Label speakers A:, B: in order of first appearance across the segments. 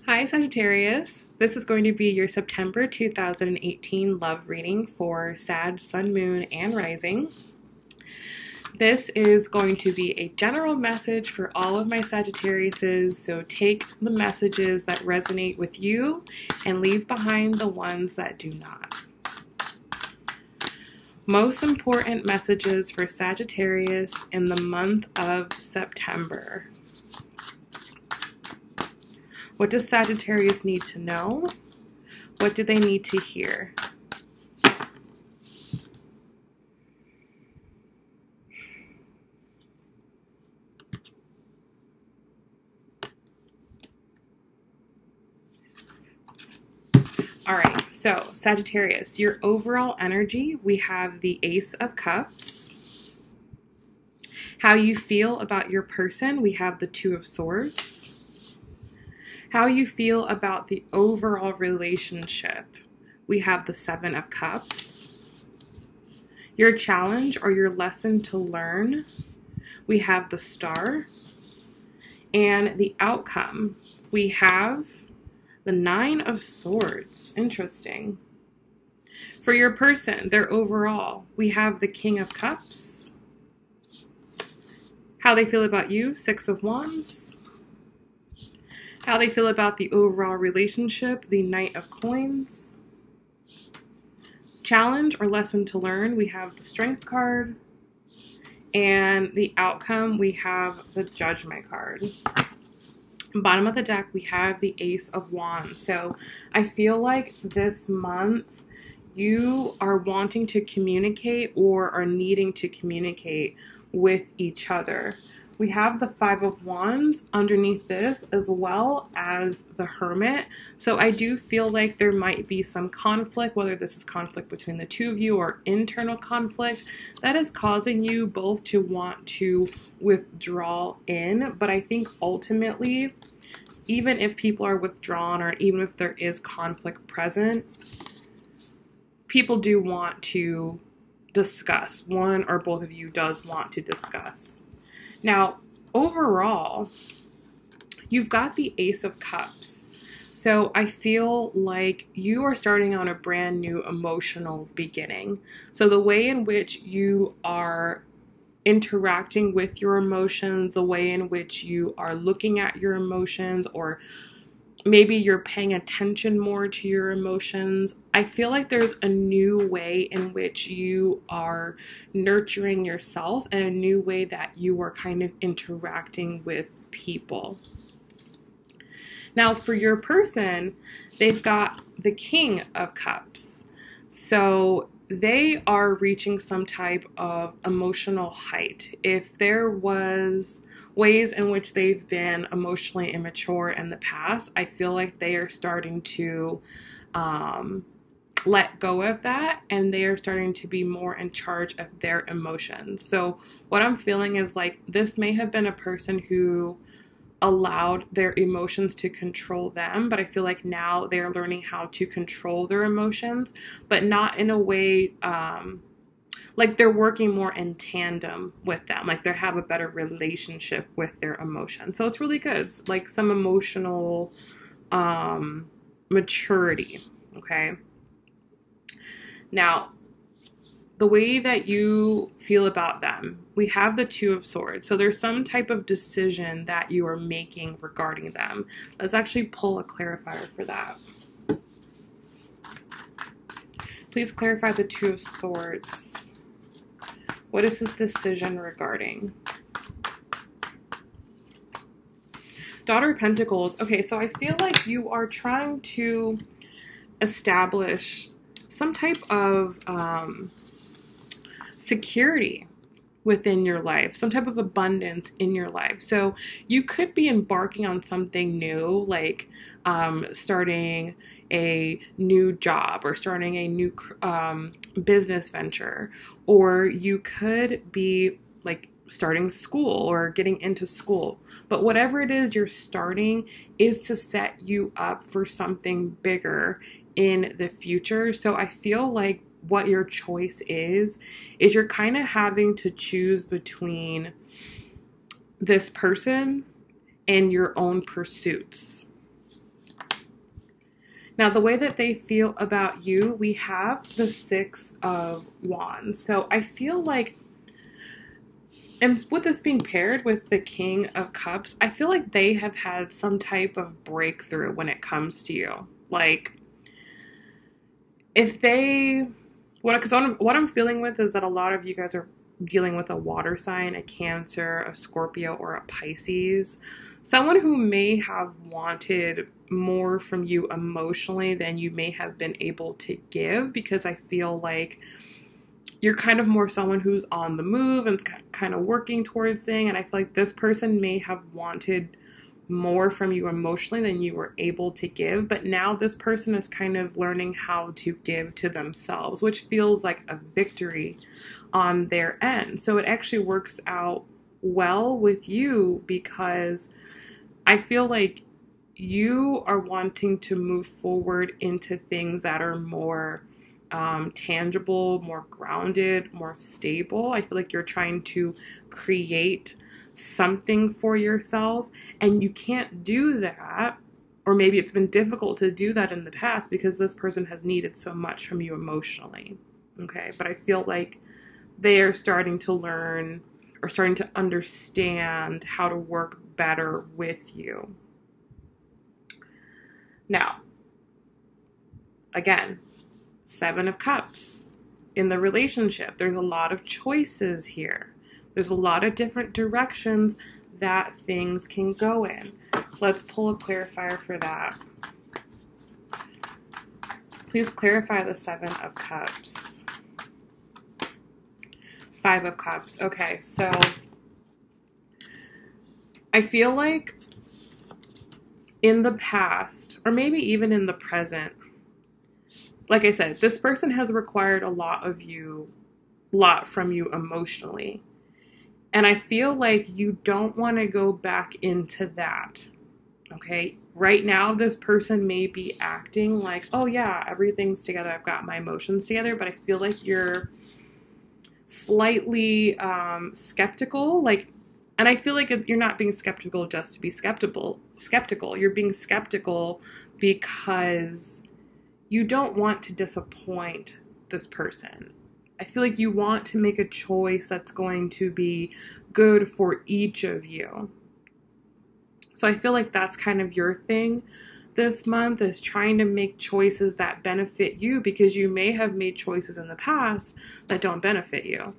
A: Hi, Sagittarius. This is going to be your September 2018 love reading for Sag, Sun, Moon, and Rising. This is going to be a general message for all of my Sagittariuses, so take the messages that resonate with you and leave behind the ones that do not. Most important messages for Sagittarius in the month of September. What does Sagittarius need to know? What do they need to hear? All right, so Sagittarius, your overall energy, we have the Ace of Cups. How you feel about your person, we have the Two of Swords. How you feel about the overall relationship, we have the Seven of Cups. Your challenge or your lesson to learn, we have the Star. And the outcome, we have the Nine of Swords. Interesting. For your person, their overall, we have the King of Cups. How they feel about you, Six of Wands. How they feel about the overall relationship, the Knight of Coins. Challenge or lesson to learn, we have the Strength card. And the outcome, we have the Judgment card. Bottom of the deck, we have the Ace of Wands. So I feel like this month you are wanting to communicate or are needing to communicate with each other. We have the Five of Wands underneath this, as well as the Hermit. So I do feel like there might be some conflict, whether this is conflict between the two of you or internal conflict, that is causing you both to want to withdraw in. But I think ultimately, even if people are withdrawn or even if there is conflict present, people do want to discuss. One or both of you does want to discuss. Now, overall, you've got the Ace of Cups. So I feel like you are starting on a brand new emotional beginning. So the way in which you are interacting with your emotions, the way in which you are looking at your emotions, or maybe you're paying attention more to your emotions. I feel like there's a new way in which you are nurturing yourself and a new way that you are kind of interacting with people. Now, for your person, they've got the King of Cups. So they are reaching some type of emotional height. If there was ways in which they've been emotionally immature in the past, I feel like they are starting to let go of that, and they are starting to be more in charge of their emotions. So what I'm feeling is like this may have been a person who allowed their emotions to control them, but I feel like now they're learning how to control their emotions, but not in a way like they're working more in tandem with them, like they have a better relationship with their emotions. So it's really good. It's like some emotional maturity. Okay, now the way that you feel about them, we have the Two of Swords. So there's some type of decision that you are making regarding them. Let's actually pull a clarifier for that. Please clarify the Two of Swords. What is this decision regarding? Daughter of Pentacles. Okay, so I feel like you are trying to establish some type of security within your life, some type of abundance in your life. So you could be embarking on something new, like starting a new job or starting a new business venture, or you could be like starting school or getting into school. But whatever it is you're starting is to set you up for something bigger in the future. So I feel like what your choice is you're kind of having to choose between this person and your own pursuits. Now, the way that they feel about you, we have the Six of Wands. So I feel like, and with this being paired with the King of Cups, I feel like they have had some type of breakthrough when it comes to you. Like, if they, because what I'm feeling with is that a lot of you guys are dealing with a water sign, a Cancer, a Scorpio, or a Pisces. Someone who may have wanted more from you emotionally than you may have been able to give, because I feel like you're kind of more someone who's on the move and kind of working towards things. And I feel like this person may have wanted more from you emotionally than you were able to give. But now this person is kind of learning how to give to themselves, which feels like a victory on their end. So it actually works out well with you, because I feel like you are wanting to move forward into things that are more tangible, more grounded, more stable. I feel like you're trying to create something for yourself, and you can't do that, or maybe it's been difficult to do that in the past because this person has needed so much from you emotionally. Okay, but I feel like they are starting to learn or starting to understand how to work better with you. Now, again, Seven of Cups in the relationship. There's a lot of choices here. There's a lot of different directions that things can go in. Let's pull a clarifier for that. Please clarify the Seven of Cups. Five of Cups. Okay, so I feel like in the past, or maybe even in the present, like I said, this person has required a lot from you emotionally. And I feel like you don't want to go back into that. Okay? Right now, this person may be acting like, oh yeah, everything's together. I've got my emotions together. But I feel like you're slightly skeptical. And I feel like you're not being skeptical just to be skeptical. You're being skeptical because you don't want to disappoint this person. I feel like you want to make a choice that's going to be good for each of you. So I feel like that's kind of your thing this month, is trying to make choices that benefit you, because you may have made choices in the past that don't benefit you.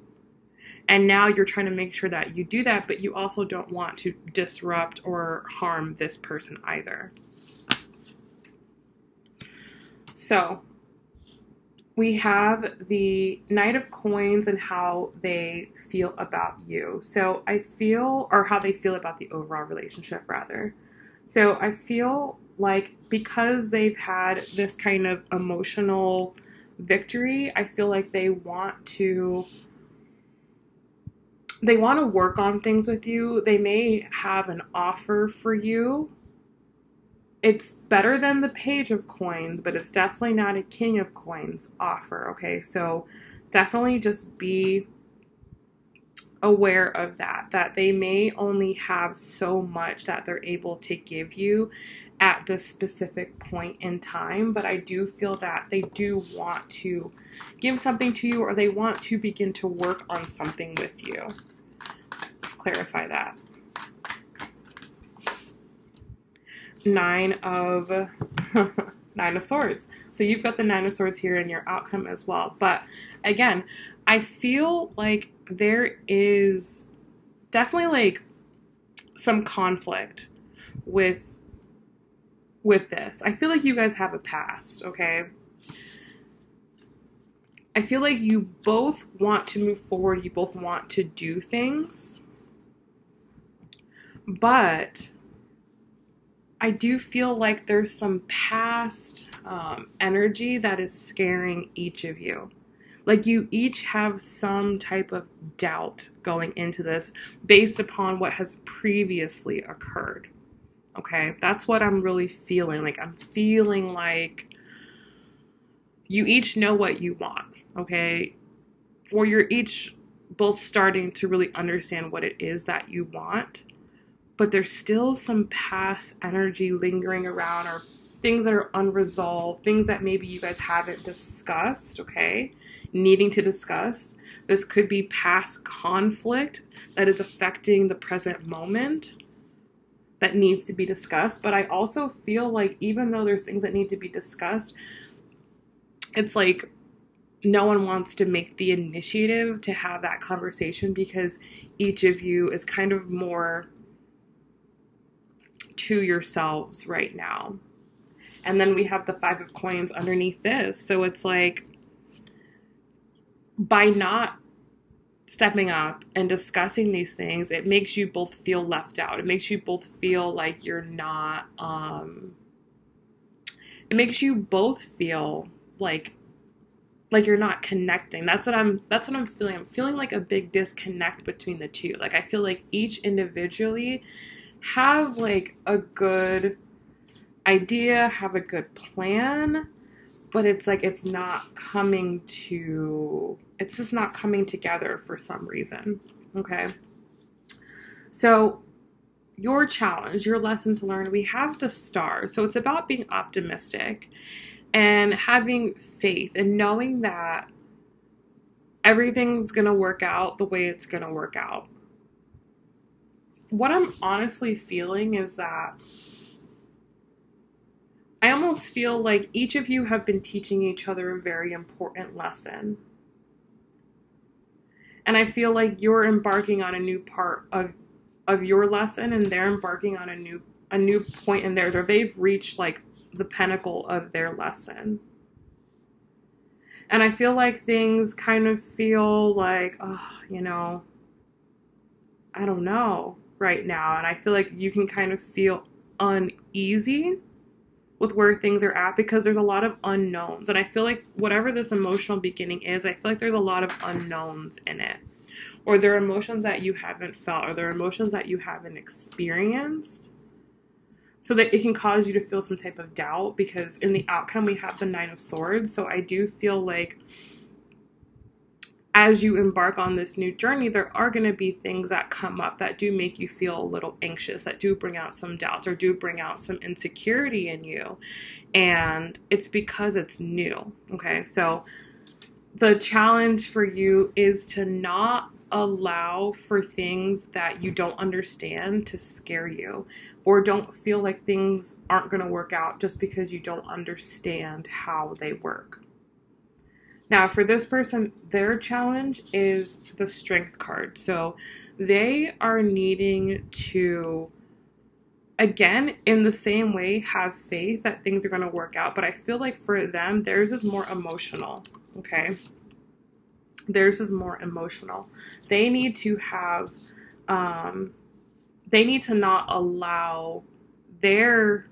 A: And now you're trying to make sure that you do that, but you also don't want to disrupt or harm this person either. So we have the Knight of Coins and how they feel about you. So I feel, or how they feel about the overall relationship rather. So I feel like because they've had this kind of emotional victory, I feel like they want to work on things with you. They may have an offer for you. It's better than the Page of Coins, but it's definitely not a King of Coins offer, okay? So definitely just be aware of that they may only have so much that they're able to give you at this specific point in time, but I do feel that they do want to give something to you, or they want to begin to work on something with you. Let's clarify that. Nine of Swords. So you've got the Nine of Swords here in your outcome as well. But again, I feel like there is definitely like some conflict with this. I feel like you guys have a past, okay? I feel like you both want to move forward. You both want to do things. But I do feel like there's some past energy that is scaring each of you. Like you each have some type of doubt going into this based upon what has previously occurred. Okay, that's what I'm really feeling. Like I'm feeling like you each know what you want. Okay, or you're each both starting to really understand what it is that you want. But there's still some past energy lingering around, or things that are unresolved, things that maybe you guys haven't discussed, okay? Needing to discuss. This could be past conflict that is affecting the present moment that needs to be discussed. But I also feel like even though there's things that need to be discussed, it's like no one wants to make the initiative to have that conversation because each of you is kind of more to yourselves right now. And then we have the 5 of coins underneath this. So it's like, by not stepping up and discussing these things, it makes you both feel left out. It makes you both feel like you're not, it makes you both feel like you're not connecting. That's what I'm feeling. I'm feeling like a big disconnect between the two. Like I feel like each individually have like a good idea, have a good plan, but it's like it's just not coming together for some reason. Okay. So your challenge, your lesson to learn, we have the Star. So it's about being optimistic and having faith and knowing that everything's going to work out the way it's going to work out. What I'm honestly feeling is that I almost feel like each of you have been teaching each other a very important lesson. And I feel like you're embarking on a new part of your lesson and they're embarking on a new point in theirs, or they've reached like the pinnacle of their lesson. And I feel like things kind of feel like, oh, you know, I don't know right now. And I feel like you can kind of feel uneasy with where things are at because there's a lot of unknowns. And I feel like whatever this emotional beginning is, I feel like there's a lot of unknowns in it. Or there are emotions that you haven't felt, or there are emotions that you haven't experienced. So that it can cause you to feel some type of doubt because in the outcome we have the 9 of Swords. So I do feel like as you embark on this new journey, there are going to be things that come up that do make you feel a little anxious, that do bring out some doubts or do bring out some insecurity in you. And it's because it's new. Okay. So the challenge for you is to not allow for things that you don't understand to scare you, or don't feel like things aren't going to work out just because you don't understand how they work. Now, for this person, their challenge is the Strength card. So they are needing to, again, in the same way, have faith that things are going to work out. But I feel like for them, theirs is more emotional, okay? Theirs is more emotional. They need to have, they need to not allow their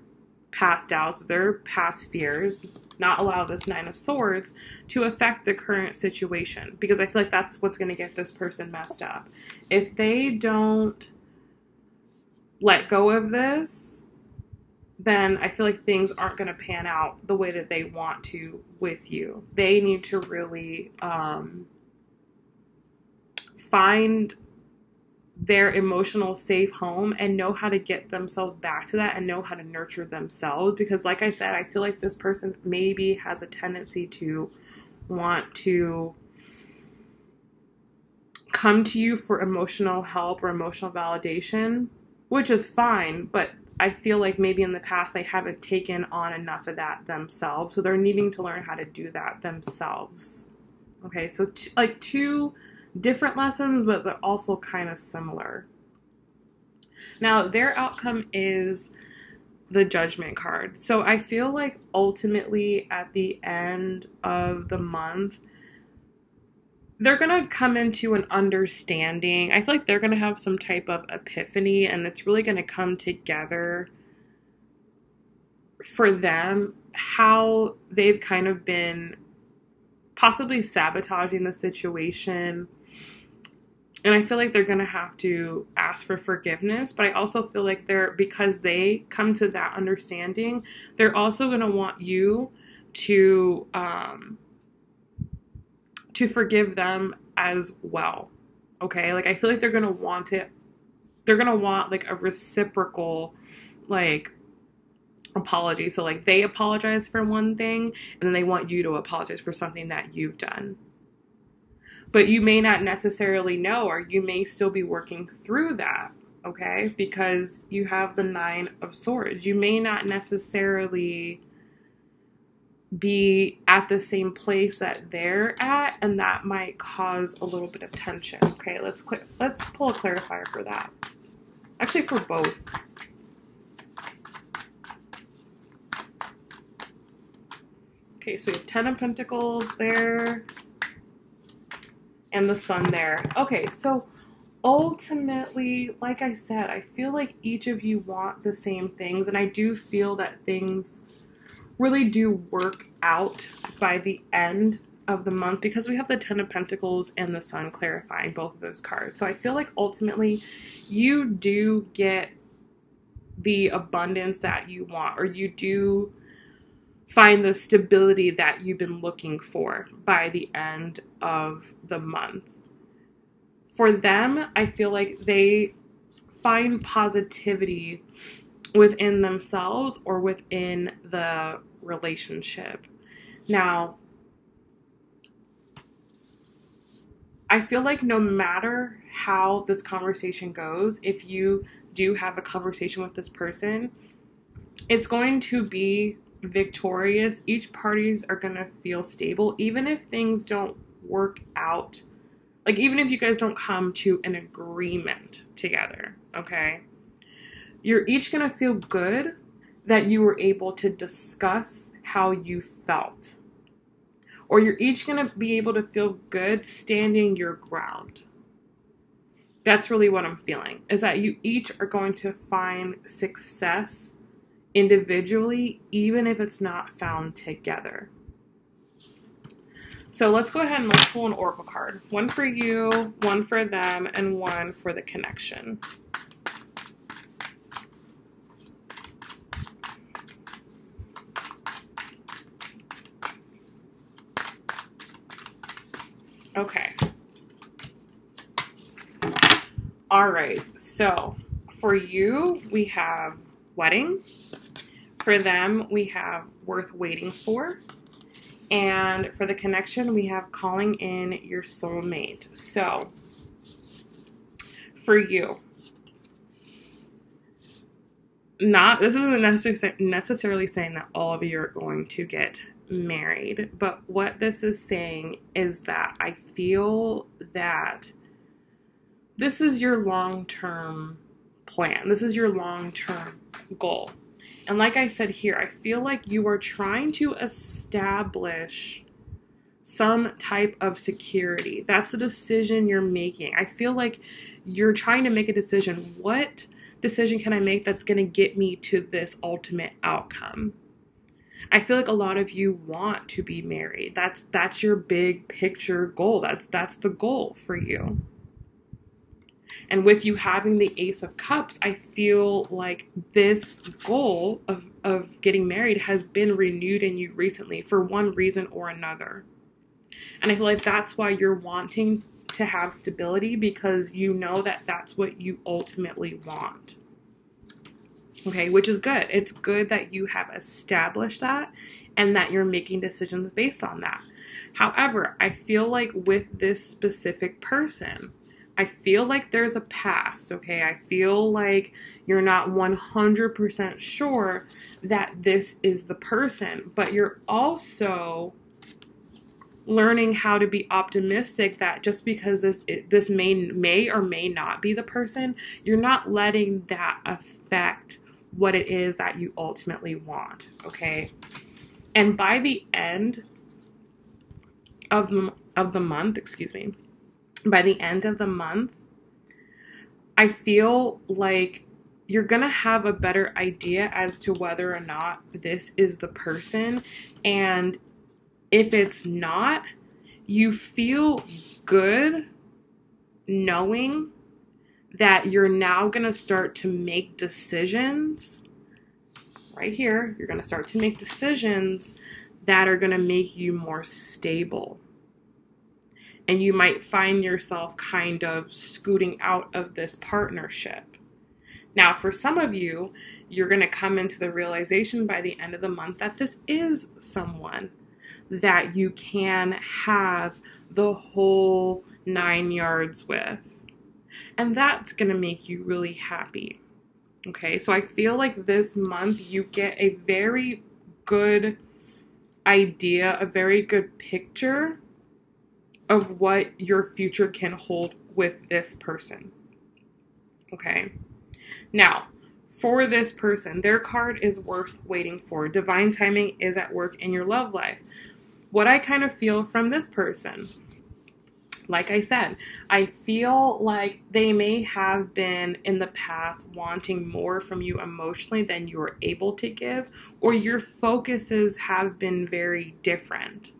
A: past doubts, their past fears, not allow this 9 of Swords to affect the current situation, because I feel like that's what's going to get this person messed up. If they don't let go of this, then I feel like things aren't going to pan out the way that they want to with you. They need to really find their emotional safe home and know how to get themselves back to that and know how to nurture themselves. Because like I said, I feel like this person maybe has a tendency to want to come to you for emotional help or emotional validation, which is fine, but I feel like maybe in the past they haven't taken on enough of that themselves. So they're needing to learn how to do that themselves. Okay, so like two different lessons, but they're also kind of similar. Now, their outcome is the Judgment card. So I feel like ultimately at the end of the month, they're going to come into an understanding. I feel like they're going to have some type of epiphany, and it's really going to come together for them how they've kind of been possibly sabotaging the situation. And I feel like they're going to have to ask for forgiveness, but I also feel like because they come to that understanding, they're also going to want you to forgive them as well. Okay? Like, I feel like they're going to want it. They're going to want like a reciprocal, like, apology. So like they apologize for one thing and then they want you to apologize for something that you've done. But you may not necessarily know, or you may still be working through that, okay? Because you have the 9 of Swords. You may not necessarily be at the same place that they're at, and that might cause a little bit of tension. Okay, let's pull a clarifier for that. Actually, for both. Okay, so we have 10 of Pentacles there, and the Sun there. Okay, so ultimately, like I said, I feel like each of you want the same things, and I do feel that things really do work out by the end of the month, because we have the 10 of Pentacles and the Sun clarifying both of those cards. So I feel like ultimately you do get the abundance that you want, or you do find the stability that you've been looking for by the end of the month. For them, I feel like they find positivity within themselves or within the relationship. Now, I feel like no matter how this conversation goes, if you do have a conversation with this person, it's going to be victorious. Each parties are going to feel stable, even if things don't work out. Like, even if you guys don't come to an agreement together, okay? You're each going to feel good that you were able to discuss how you felt. Or you're each going to be able to feel good standing your ground. That's really what I'm feeling, is that you each are going to find success individually, even if it's not found together. So let's go ahead and let's pull an oracle card. One for you, one for them, and one for the connection. Okay. All right. So for you, we have wedding. For them, we have worth waiting for. And for the connection, we have calling in your soulmate. So for you, this isn't necessarily saying that all of you are going to get married, but what this is saying is that I feel that this is your long-term plan. This is your long-term goal. And like I said here, I feel like you are trying to establish some type of security. That's the decision you're making. I feel like you're trying to make a decision. What decision can I make that's going to get me to this ultimate outcome? I feel like a lot of you want to be married. That's your big picture goal. That's the goal for you. And with you having the Ace of Cups, I feel like this goal of getting married has been renewed in you recently for one reason or another. And I feel like that's why you're wanting to have stability, because you know that that's what you ultimately want. Okay, which is good. It's good that you have established that and that you're making decisions based on that. However, I feel like with this specific person, I feel like there's a past, okay? I feel like you're not 100% sure that this is the person, but you're also learning how to be optimistic that just because this may or may not be the person, you're not letting that affect what it is that you ultimately want, okay? And by the end of the month, by the end of the month, I feel like you're going to have a better idea as to whether or not this is the person. And if it's not, you feel good knowing that you're now going to start to make decisions. Right here, you're going to start to make decisions that are going to make you more stable. And you might find yourself kind of scooting out of this partnership. Now, for some of you, you're going to come into the realization by the end of the month that this is someone that you can have the whole 9 yards with. And that's going to make you really happy. Okay, so I feel like this month you get a very good idea, a very good picture of what your future can hold with this person. Okay, now for this person, their card is worth waiting for. Divine timing is at work in your love life. What I kind of feel from this person, like I said, I feel like they may have been in the past wanting more from you emotionally than you were able to give, or your focuses have been very different.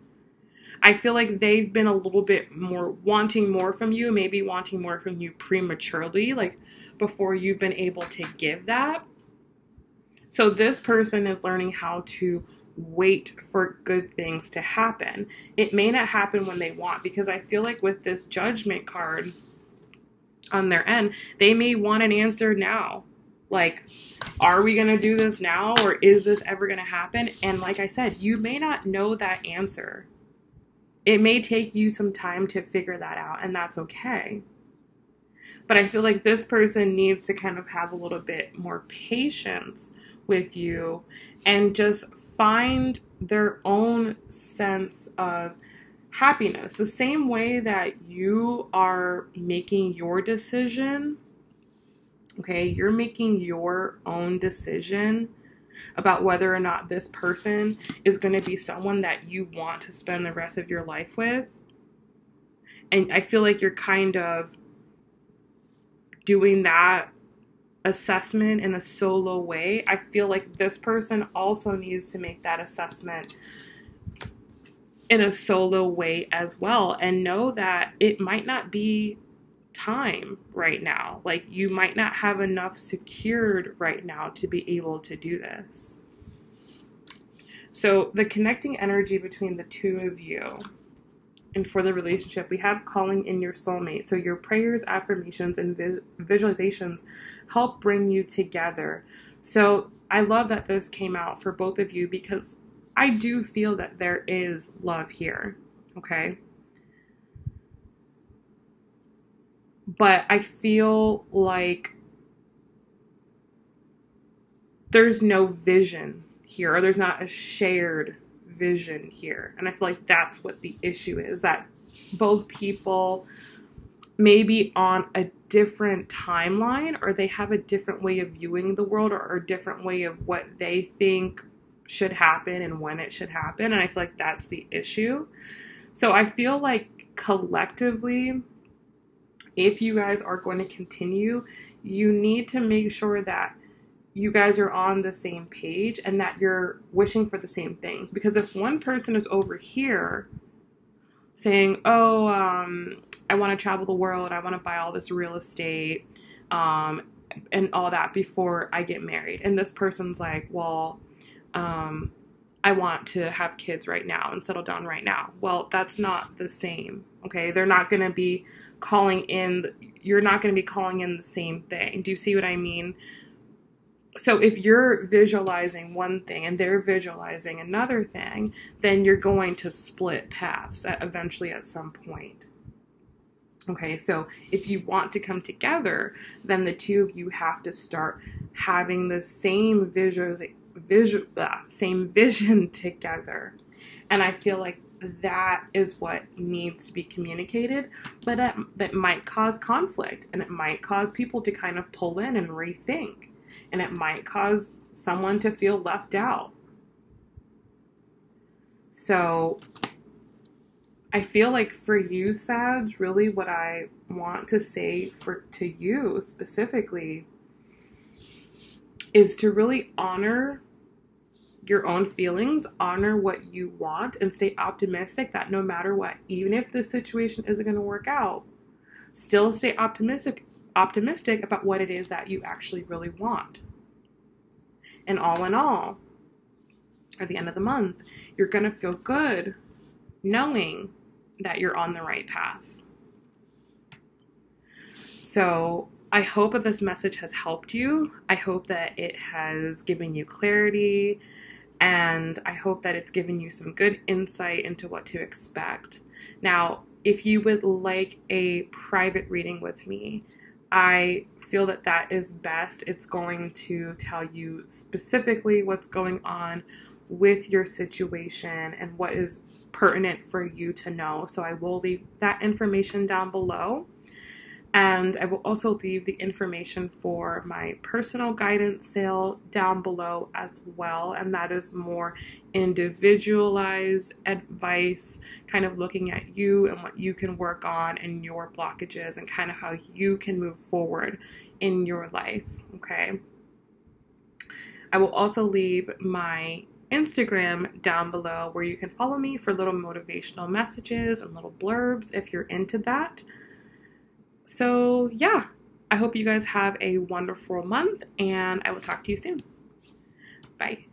A: I feel like they've been a little bit more wanting more from you, maybe wanting more from you prematurely, like before you've been able to give that. So this person is learning how to wait for good things to happen. It may not happen when they want, because I feel like with this Judgment card on their end, they may want an answer now. Like, are we going to do this now, or is this ever going to happen? And like I said, you may not know that answer. It may take you some time to figure that out, and that's okay. But I feel like this person needs to kind of have a little bit more patience with you and just find their own sense of happiness. The same way that you are making your decision, okay, you're making your own decision about whether or not this person is going to be someone that you want to spend the rest of your life with. And I feel like you're kind of doing that assessment in a solo way. I feel like this person also needs to make that assessment in a solo way as well, and know that it might not be time right now. Like, you might not have enough secured right now to be able to do this. So the connecting energy between the two of you, and for the relationship, we have calling in your soulmate. So your prayers, affirmations, and visualizations help bring you together. So I love that this came out for both of you, because I do feel that there is love here, okay? But I feel like there's no vision here, or there's not a shared vision here. And I feel like that's what the issue is, that both people may be on a different timeline, or they have a different way of viewing the world, or a different way of what they think should happen and when it should happen. And I feel like that's the issue. So I feel like collectively, if you guys are going to continue, you need to make sure that you guys are on the same page and that you're wishing for the same things. Because if one person is over here saying, oh, I want to travel the world, I want to buy all this real estate, and all that before I get married. And this person's like, well, I want to have kids right now and settle down right now. Well, that's not the same, okay? They're not going to be calling in, you're not going to be calling in the same thing. Do you see what I mean? So if you're visualizing one thing and they're visualizing another thing, then you're going to split paths eventually at some point. Okay, so if you want to come together, then the two of you have to start having the same same vision together. And I feel like that is what needs to be communicated, but that might cause conflict, and it might cause people to kind of pull in and rethink. And it might cause someone to feel left out. So I feel like for you, Sag, really what I want to say to you specifically is to really honor your own feelings, honor what you want, and stay optimistic that no matter what, even if this situation isn't going to work out, still stay optimistic about what it is that you actually really want. And all in all, at the end of the month, you're going to feel good knowing that you're on the right path. So I hope that this message has helped you. I hope that it has given you clarity, and I hope that it's given you some good insight into what to expect. Now, if you would like a private reading with me, I feel that that is best. It's going to tell you specifically what's going on with your situation and what is pertinent for you to know. So I will leave that information down below. And I will also leave the information for my personal guidance sale down below as well. And that is more individualized advice, kind of looking at you and what you can work on and your blockages and kind of how you can move forward in your life. Okay. I will also leave my Instagram down below where you can follow me for little motivational messages and little blurbs if you're into that. So yeah, I hope you guys have a wonderful month, and I will talk to you soon. Bye.